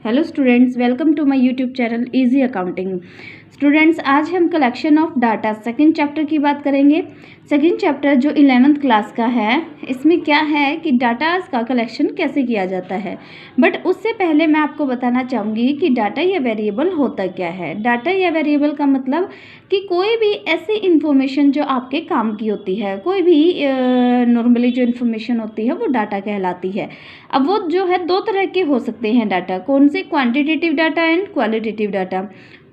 Hello students, welcome to my YouTube channel easy accounting. Students, आज हम collection of data second chapter की बात करेंगे। सेकंड चैप्टर जो 11th क्लास का है, इसमें क्या है कि डाटाज का कलेक्शन कैसे किया जाता है। बट उससे पहले मैं आपको बताना चाहूँगी कि डाटा या वेरिएबल होता क्या है। डाटा या वेरिएबल का मतलब कि कोई भी ऐसी इन्फॉर्मेशन जो आपके काम की होती है, कोई भी नॉर्मली जो इन्फॉर्मेशन होती है वो डाटा कहलाती है। अब वो जो है दो तरह के हो सकते हैं डाटा, कौन से? Quantitative data and qualitative data.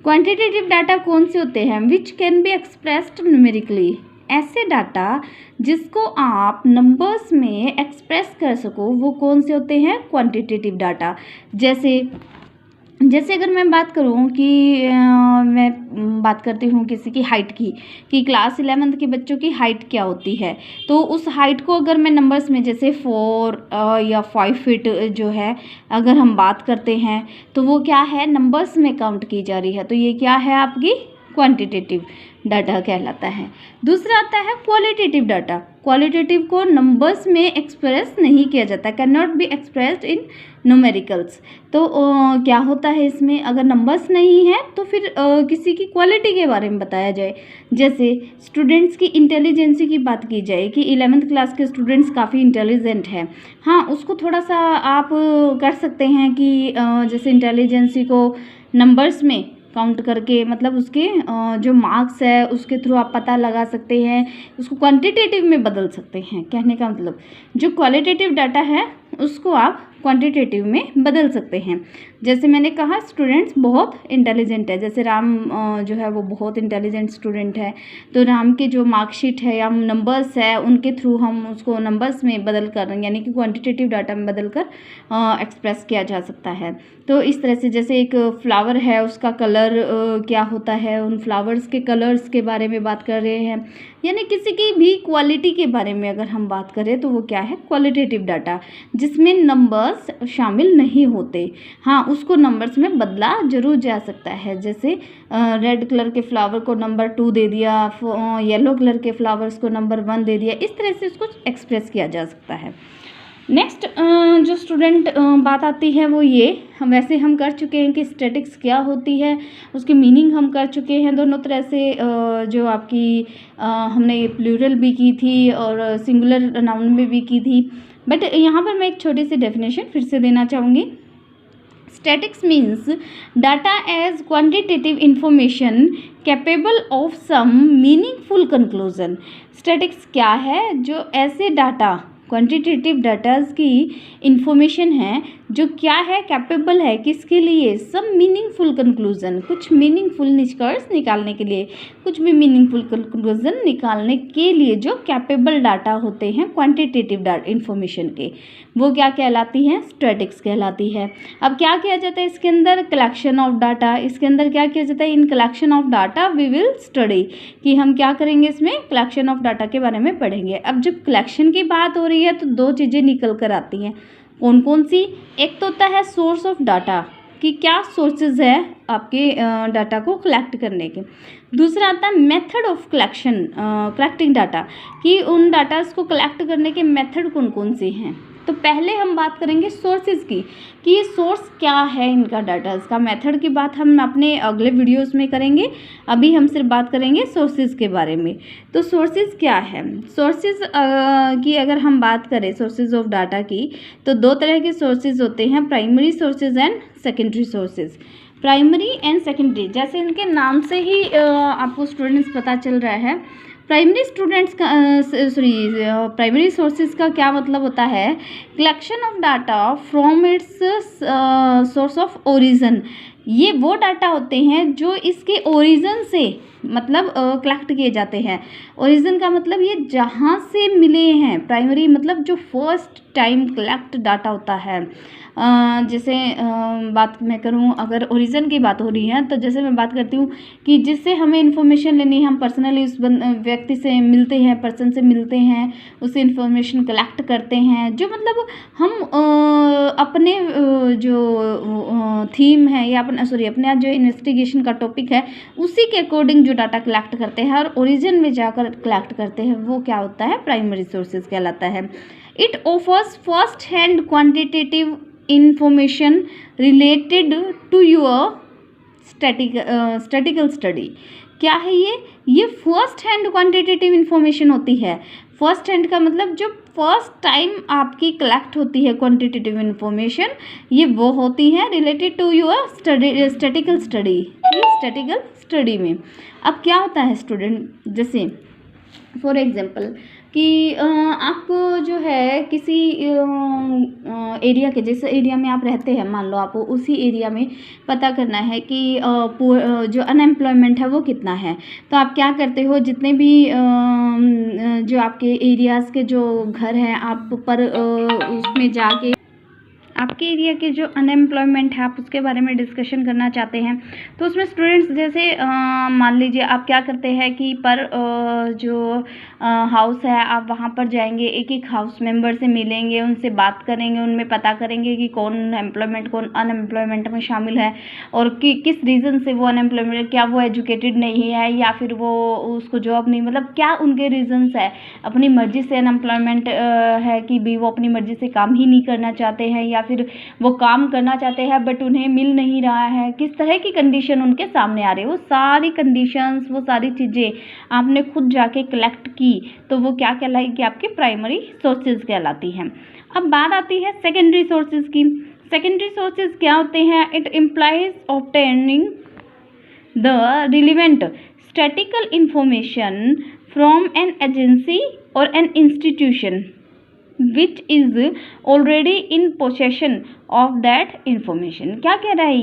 Quantitative data कौन से होते हैं? Which can be expressed numerically. ऐसे डाटा जिसको आप नंबर्स में एक्सप्रेस कर सको, वो कौन से होते हैं? Quantitative data. जैसे अगर मैं बात करूं कि मैं बात करती हूं किसी की हाइट की, कि क्लास 11th के बच्चों की हाइट क्या होती है, तो उस हाइट को अगर मैं नंबर्स में जैसे 4 या 5 फीट जो है अगर हम बात करते हैं, तो वो क्या है? नंबर्स में काउंट की जा रही है, तो ये क्या है? आपकी क्वांटिटेटिव डाटा कहलाता है। दूसरा आता है क्वालिटेटिव डाटा। क्वालिटेटिव को नंबर्स में एक्सप्रेस नहीं किया जाता, can not be expressed in numericals. तो क्या होता है इसमें? अगर नंबर्स नहीं है तो फिर किसी की क्वालिटी के बारे में बताया जाए। जैसे स्टूडेंट्स की इंटेलिजेंसी की बात की जाए कि 11th क्लास के स्टूडेंट्स काफ़ी इंटेलिजेंट हैं, हाँ, उसको थोड़ा सा आप कर सकते हैं कि जैसे इंटेलिजेंसी को नंबर्स में काउंट करके, मतलब उसके जो मार्क्स है उसके थ्रू आप पता लगा सकते हैं, उसको क्वांटिटेटिव में बदल सकते हैं। कहने का मतलब जो क्वालिटेटिव डाटा है उसको आप क्वांटिटेटिव में बदल सकते हैं। जैसे मैंने कहा स्टूडेंट्स बहुत इंटेलिजेंट है, जैसे राम जो है वो बहुत इंटेलिजेंट स्टूडेंट है, तो राम की जो मार्कशीट है या नंबर्स है उनके थ्रू हम उसको नंबर्स में बदल कर, यानी कि क्वांटिटेटिव डाटा में बदल कर एक्सप्रेस किया जा सकता है। तो इस तरह से जैसे एक फ्लावर है, उसका कलर क्या होता है, उन फ्लावर्स के कलर्स के बारे में बात कर रहे हैं, यानी किसी की भी क्वालिटी के बारे में अगर हम बात करें तो वो क्या है? क्वालिटेटिव डाटा, जिसमें नंबर्स शामिल नहीं होते। हाँ, उसको नंबर्स में बदला जरूर जा सकता है। जैसे रेड कलर के फ्लावर को नंबर 2 दे दिया, येलो कलर के फ्लावर्स को नंबर 1 दे दिया, इस तरह से उसको एक्सप्रेस किया जा सकता है। नेक्स्ट जो स्टूडेंट बात आती है वो ये, वैसे हम कर चुके हैं कि स्टैटिक्स क्या होती है, उसकी मीनिंग हम कर चुके हैं दोनों तरह से। जो आपकी हमने प्लूरल भी की थी और सिंगुलर नाउन में भी की थी, बट यहाँ पर मैं एक छोटी सी डेफिनेशन फिर से देना चाहूँगी। Statics means data as quantitative information capable of some meaningful conclusion। Statics क्या है? जो ऐसे डाटा, क्वांटिटेटिव डाटाज की इंफॉर्मेशन है जो क्या है? कैपेबल है किसके लिए? सब मीनिंगफुल कंक्लूजन, कुछ मीनिंगफुल निष्कर्ष निकालने के लिए, कुछ भी मीनिंगफुल कंक्लूजन निकालने के लिए जो कैपेबल डाटा होते हैं क्वांटिटेटिव इंफॉर्मेशन के, वो क्या कहलाती हैं? स्टैटिक्स कहलाती है। अब क्या किया जाता है इसके अंदर? Collection of data. इसके अंदर क्या किया जाता है? In collection of data we will study, कि हम क्या करेंगे? इसमें कलेक्शन ऑफ डाटा के बारे में पढ़ेंगे। अब जब कलेक्शन की बात हो रही है तो दो चीज़ें निकल कर आती हैं। कौन कौन सी? एक तो होता है सोर्स ऑफ डाटा, कि क्या सोर्सेज है आपके डाटा को कलेक्ट करने के। दूसरा आता है मेथड ऑफ कलेक्टिंग डाटा, कि उन डाटास को कलेक्ट करने के मेथड कौन कौन से हैं। तो पहले हम बात करेंगे सोर्सेज की, कि ये सोर्स क्या है इनका डाटास का। मेथड की बात हम अपने अगले वीडियोस में करेंगे, अभी हम सिर्फ बात करेंगे सोर्सेज के बारे में। तो सोर्सेज क्या है? सोर्सेज की अगर हम बात करें, सोर्सेज ऑफ डाटा की, तो दो तरह के सोर्सेज होते हैं, primary sources and secondary sources. Primary and secondary, जैसे इनके नाम से ही आपको स्टूडेंट्स पता चल रहा है, प्राइमरी सोर्सेज का क्या मतलब होता है? Collection of data from its source of origin. ये वो डाटा होते हैं जो इसके ओरिजिन से मतलब कलेक्ट किए जाते हैं। ओरिजिन का मतलब ये जहाँ से मिले हैं। प्राइमरी मतलब जो फर्स्ट टाइम कलेक्ट डाटा होता है। जैसे बात मैं करूँ, अगर ओरिजिन की बात हो रही है तो जैसे मैं बात करती हूँ कि जिससे हमें इन्फॉर्मेशन लेनी है, हम पर्सनली उस व्यक्ति से मिलते हैं, पर्सन से मिलते हैं, उससे इन्फॉर्मेशन कलेक्ट करते हैं, जो मतलब हम अपने जो थीम है या अपना जो इन्वेस्टिगेशन का टॉपिक है उसी के अकॉर्डिंग जो डाटा कलेक्ट करते हैं और ओरिजिन में जाकर कलेक्ट करते हैं, वो क्या होता है? प्राइमरी सोर्सेज कहलाता है। It offers first hand quantitative information related to your statistical study. क्या है ये फर्स्ट हैंड क्वांटिटेटिव इंफॉर्मेशन होती है। फर्स्ट हैंड का मतलब जो फर्स्ट टाइम आपकी कलेक्ट होती है क्वांटिटेटिव इंफॉर्मेशन, ये वो होती है related to your statistical study में। अब क्या होता है स्टूडेंट, जैसे फॉर एग्जांपल कि आपको जो है किसी एरिया के, जैसे एरिया में आप रहते हैं, मान लो आपको उसी एरिया में पता करना है कि जो अनएम्प्लॉयमेंट है वो कितना है। तो आप क्या करते हो, जितने भी जो आपके एरियाज़ के जो घर हैं आप पर उसमें जाके आपके एरिया के जो अनएम्प्लॉयमेंट है आप उसके बारे में डिस्कशन करना चाहते हैं। तो उसमें स्टूडेंट्स जैसे मान लीजिए आप क्या करते हैं कि पर जो हाउस है आप वहाँ पर जाएंगे, एक एक हाउस मेंबर से मिलेंगे, उनसे बात करेंगे, उनमें पता करेंगे कि कौन एम्प्लॉयमेंट कौन अनएम्प्लॉयमेंट में शामिल है और किस रीज़न से वो अनएम्प्लॉयमेंट, क्या वो एजुकेटेड नहीं है या फिर वो उसको जॉब नहीं, मतलब क्या उनके रीजंस है, अपनी मर्जी से अनएम्प्लॉयमेंट है कि भी वो अपनी मर्जी से काम ही नहीं करना चाहते हैं या फिर वो काम करना चाहते हैं बट उन्हें मिल नहीं रहा है, किस तरह की कंडीशन उनके सामने आ रही है। वो सारी कंडीशंस, वो सारी चीज़ें आपने खुद जाके कलेक्ट की तो वो क्या कहलाएगी, आपके प्राइमरी सोर्सेज कहलाती हैं। अब बात आती है सेकेंडरी सोर्सेज की। सेकेंडरी सोर्सेज क्या होते हैं, it implies obtaining the relevant statistical information from an agency और an institution which is already in possession of that information. क्या कह रहा है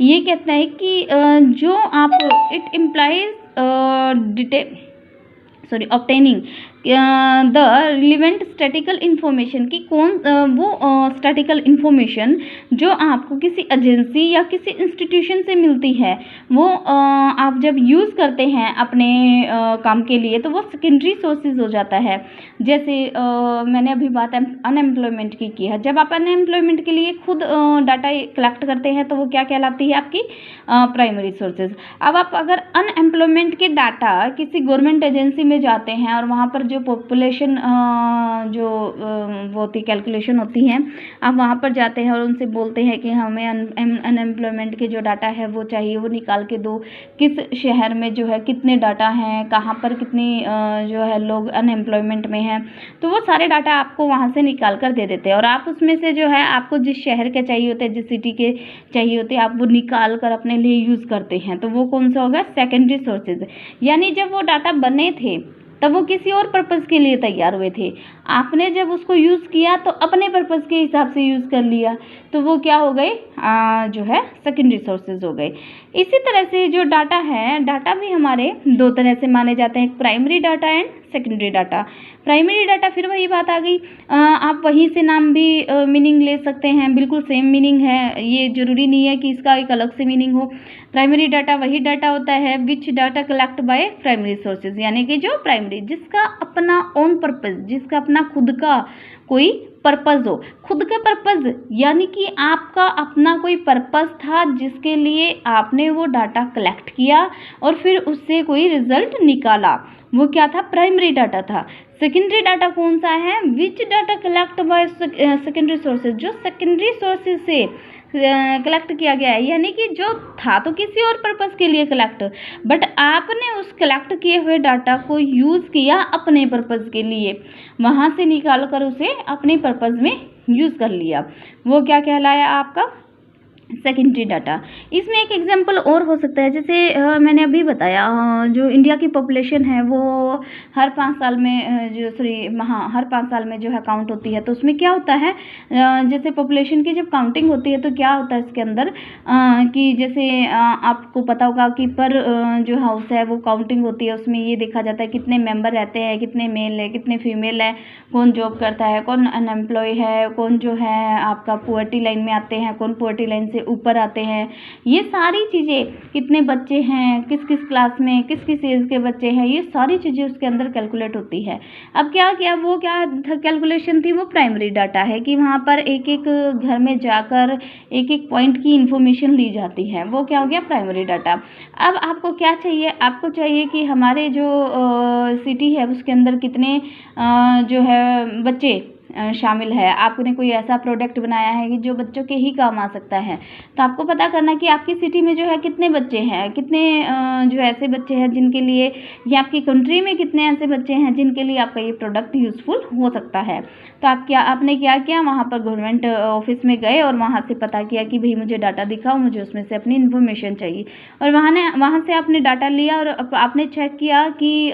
ये कहता है कि जो आप it implies obtaining the relevant statistical information की वो स्टैटिकल इंफॉर्मेशन जो आपको किसी एजेंसी या किसी इंस्टीट्यूशन से मिलती है वो आप जब यूज़ करते हैं अपने काम के लिए तो वो सेकेंडरी सोर्सेज हो जाता है। जैसे मैंने अभी बात अनएम्प्लॉयमेंट की है, जब आप अनएम्प्लॉयमेंट के लिए खुद डाटा कलेक्ट करते हैं तो वो क्या कहलाती है, आपकी प्राइमरी सोर्सेज। अब आप अगर अनएम्प्लॉयमेंट के डाटा किसी गवर्नमेंट एजेंसी में जाते हैं और वहाँ पर जो पॉपुलेशन जो वो होती कैलकुलेशन होती हैं, आप वहाँ पर जाते हैं और उनसे बोलते हैं कि हमें अनएम्प्लॉयमेंट के जो डाटा है वो चाहिए, वो निकाल के दो, किस शहर में जो है कितने डाटा हैं, कहाँ पर कितनी जो है लोग अनएम्प्लॉयमेंट में हैं, तो वो सारे डाटा आपको वहाँ से निकाल कर दे देते हैं और आप उसमें से जो है आपको जिस शहर के चाहिए होते हैं, जिस सिटी के चाहिए होते हैं, आप वो निकाल कर अपने लिए यूज़ करते हैं। तो वो कौन सा होगा, सेकेंडरी सोर्सेज। यानी जब वो डाटा बने थे तब वो किसी और पर्पज़ के लिए तैयार हुए थे, आपने जब उसको यूज़ किया तो अपने पर्पज़ के हिसाब से यूज़ कर लिया, तो वो क्या हो गए, जो है सेकेंडरी सोर्सेज हो गए। इसी तरह से जो डाटा है, डाटा भी हमारे दो तरह से माने जाते हैं, primary data and secondary data. Primary data फिर वही बात आ गई, आप वहीं से नाम भी मीनिंग ले सकते हैं, बिल्कुल सेम मीनिंग है, ये ज़रूरी नहीं है कि इसका एक अलग से मीनिंग हो। प्राइमरी डाटा वही डाटा होता है which data collect by primary sources, यानी कि जो प्राइमरी जिसका अपना ओन पर्पज़, जिसका अपना खुद का कोई पर्पज़ हो। खुद का पर्पज़ यानी कि आपका अपना कोई पर्पज़ था जिसके लिए आपने वो डाटा कलेक्ट किया और फिर उससे कोई रिजल्ट निकाला, वो क्या था, प्राइमरी डाटा था। सेकेंडरी डाटा कौन सा है, which data collect by secondary sources, जो सेकेंडरी सोर्सेज से कलेक्ट किया गया है, यानी कि जो था तो किसी और पर्पज़ के लिए कलेक्ट, बट आपने उस कलेक्ट किए हुए डाटा को यूज़ किया अपने पर्पज़ के लिए, वहाँ से निकाल कर उसे अपने पर्पज़ में यूज़ कर लिया, वो क्या कहलाया, आपका सेकेंडरी डाटा। इसमें एक एग्जांपल और हो सकता है, जैसे मैंने अभी बताया जो इंडिया की पॉपुलेशन है वो हर 5 साल में हर 5 साल में जो है काउंट होती है, तो उसमें क्या होता है, जैसे पॉपुलेशन की जब काउंटिंग होती है तो क्या होता है इसके अंदर कि जैसे आपको पता होगा कि पर जो हाउस है वो काउंटिंग होती है, उसमें ये देखा जाता है कितने मेंबर रहते हैं, कितने मेल है, कितने फीमेल है, कौन जॉब करता है, कौन अनएम्प्लॉय है, कौन जो है आपका पुअर्टी लाइन में आते हैं, कौन पुअर्टी लाइन से ऊपर आते हैं, ये सारी चीज़ें, कितने बच्चे हैं, किस किस क्लास में, किस किस एज के बच्चे हैं, ये सारी चीज़ें उसके अंदर कैलकुलेट होती है। अब क्या कैलकुलेशन थी, वो प्राइमरी डाटा है कि वहाँ पर एक एक घर में जाकर एक एक पॉइंट की इंफॉर्मेशन ली जाती है, वो क्या हो गया, प्राइमरी डाटा। अब आपको क्या चाहिए, आपको चाहिए कि हमारे जो सिटी है उसके अंदर कितने जो है बच्चे शामिल है, आपने कोई ऐसा प्रोडक्ट बनाया है कि जो बच्चों के ही काम आ सकता है, तो आपको पता करना कि आपकी सिटी में जो है कितने बच्चे हैं, कितने जो ऐसे बच्चे हैं जिनके लिए, या आपकी कंट्री में कितने ऐसे बच्चे हैं जिनके लिए आपका ये प्रोडक्ट यूज़फुल हो सकता है। तो आपने क्या किया, वहाँ पर गवर्नमेंट ऑफिस में गए और वहाँ से पता किया कि भाई मुझे डाटा दिखाओ, मुझे उसमें से अपनी इन्फॉर्मेशन चाहिए। और वहाँ से आपने डाटा लिया और आपने चेक किया कि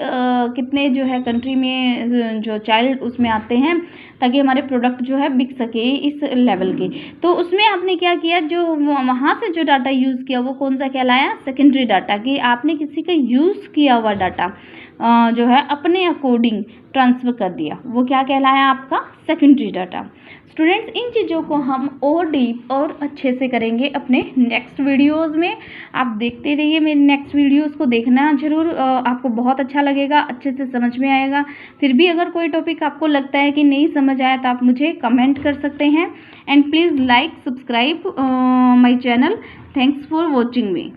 कितने जो है कंट्री में जो चाइल्ड उसमें आते हैं, ताकि हमारे प्रोडक्ट जो है बिक सके इस लेवल के। तो उसमें आपने क्या किया, जो वहाँ से जो डाटा यूज़ किया वो कौन सा कहलाया, सेकेंडरी डाटा, कि आपने किसी का यूज़ किया हुआ डाटा जो है अपने अकॉर्डिंग ट्रांसफ़र कर दिया, वो क्या कहलाया आपका सेकेंडरी डाटा। स्टूडेंट्स, इन चीज़ों को हम और डीप और अच्छे से करेंगे अपने नेक्स्ट वीडियोस में। आप देखते रहिए मेरे नेक्स्ट वीडियोस को, देखना ज़रूर, आपको बहुत अच्छा लगेगा, अच्छे से समझ में आएगा। फिर भी अगर कोई टॉपिक आपको लगता है कि नहीं समझ आया तो आप मुझे कमेंट कर सकते हैं। And please like subscribe my channel. Thanks for watching me.